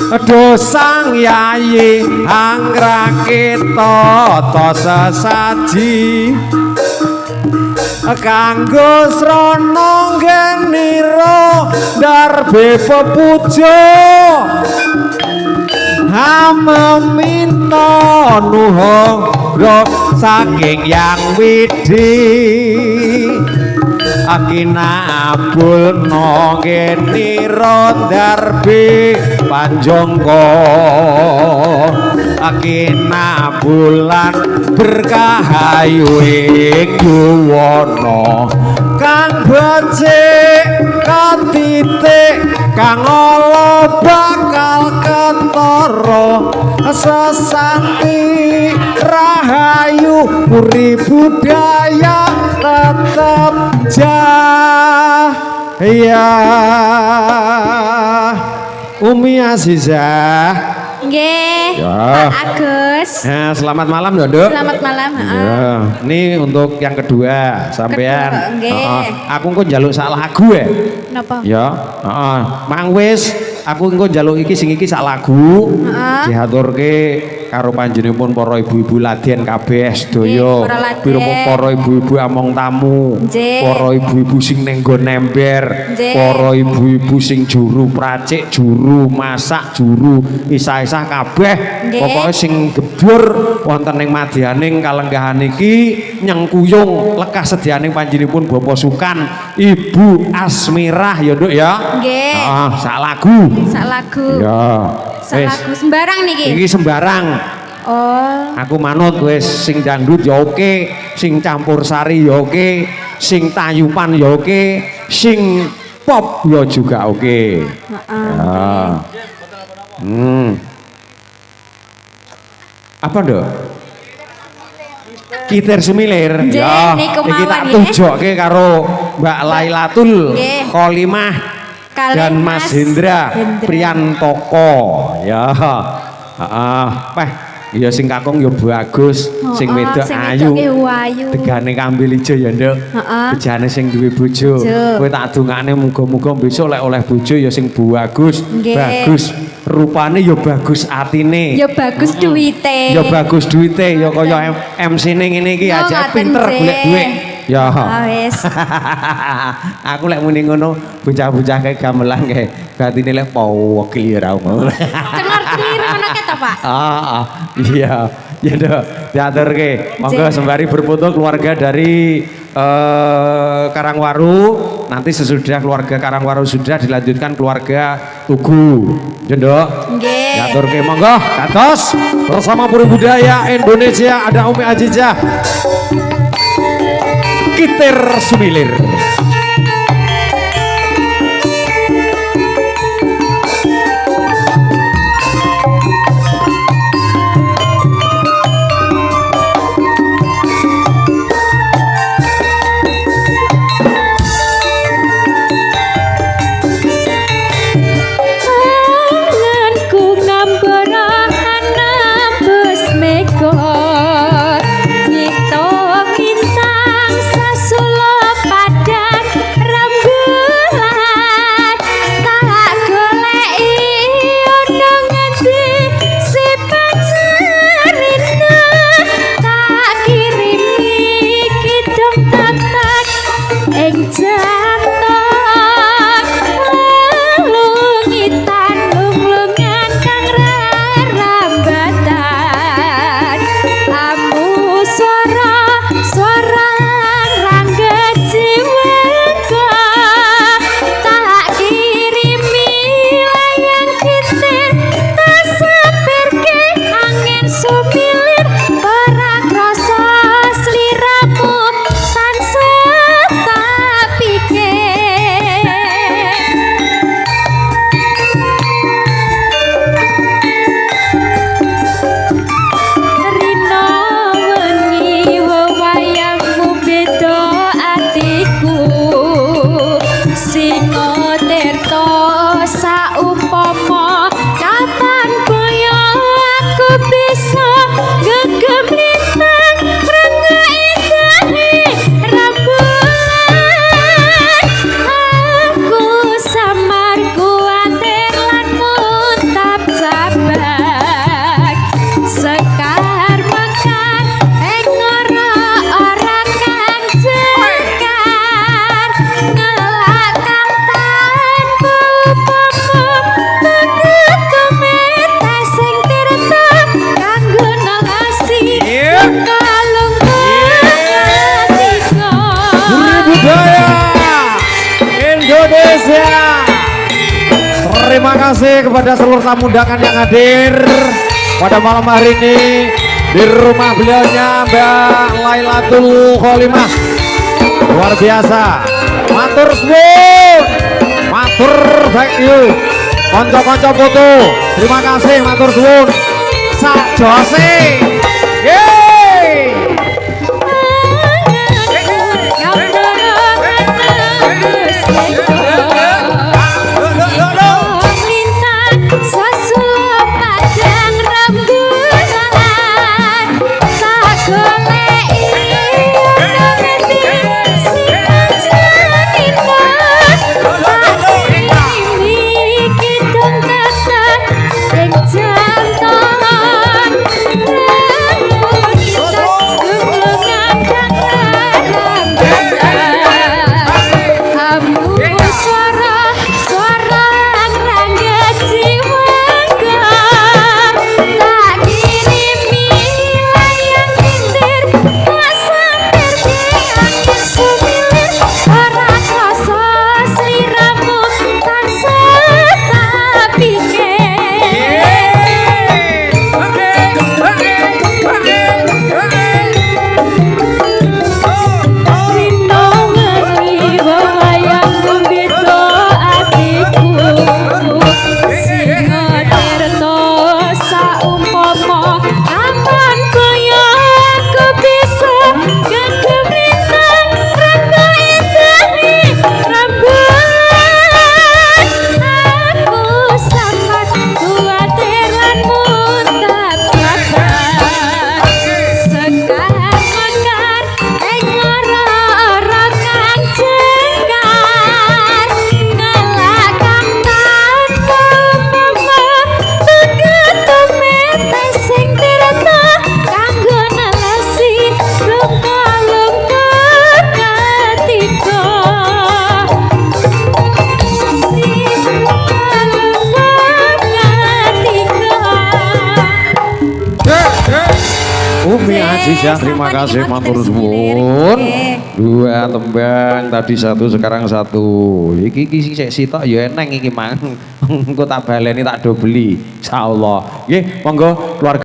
Aduh sang yayi angrakita ta sesaji kanggo srana genira darbe pepuja meminta nuhara saking yang widi akinabulna genira darbe panjangka akinabulan berkahayu ing guwana kang becik katitik kang ala bakal ketara sesanti rahayu puri budaya tetep jaya. Umi Azizah. Nggih, ya. Pak Agus. Ya, selamat malam, Dok. Selamat malam. Ya, ini untuk yang kedua, sampean. Aku engko njaluk sak lagu ya. Napa? Ya, Mang wis aku engko njaluk iki sing iki sak lagu. Diaturke karo panjenenganipun para ibu-ibu ladien kabeh sedaya. Pira para ibu-ibu among tamu. Para ibu-ibu sing ning nggon ember. Para ibu-ibu sing juru pracik, juru masak, juru isah-isah kabeh. Pokoke sing gebyur wonten ing madyaning kalenggahan iki nyengkuyung lekas sedyaning panjenenganipun Bapak Sukan, Ibu Asmirah ya, Nduk ya. Nggih. Heeh, sak lagu. Sak lagu. Ya. Sak lagu sembarang niki. Iki sembarang. Oh. Aku manut wis sing dangdut ya oke, sing campursari ya oke, sing tayupan ya oke, sing pop ya juga oke. Heeh. Apa Nduk? Kitir Semilir. Ya, iki tak tujokke karo Mbak Lailatul Kholimah dan Mas Hendra Priyantoko. Ya. Heeh. Ya sing kakung ya bagus, sing wedok ayu. Tegane kambil ijo ya, Nduk. Bejane sing duwe bojo. Kowe tak dongakne muga-muga besok lek oleh bojo ya sing bagus. Bagus rupane ya bagus atine. Ya bagus duwite. Ya bagus duwite ya kaya MC-ne ngene iki aja pinter golek duit. Ya. Wis. Aku lek muni ngono bocah-bocah kae gamelan kae. Batine lek poweki ora ngono. Dengar-dengar ngono ke ta, Pak? Iya. Ya Nduk, diaturke. Monggo sembari berfoto keluarga dari Karangwaru. Nanti sesudah keluarga Karangwaru sudah dilanjutkan keluarga Tugu. Ya Nduk. Nggih. Diaturke monggo kados bersama Puri Budaya Indonesia ada Umi Azizah. Kitir Semilir. Nyito bintang sasulo pada terima kasih kepada seluruh tamu undangan yang hadir pada malam hari ini di rumah beliaunya Mbak Lailatul Kholimah. Luar biasa. Matur suwun. Matur thank you. Konco-konco foto. Terima kasih matur suwun. Sak jose. Yeay. Umi Aziza, terima kasih matur suwun. Dua tembang tadi satu sekarang satu. Iki sik sitok ya eneng iki mang. Engko tak baleni tak do beli. Insyaallah. Nggih, monggo keluarga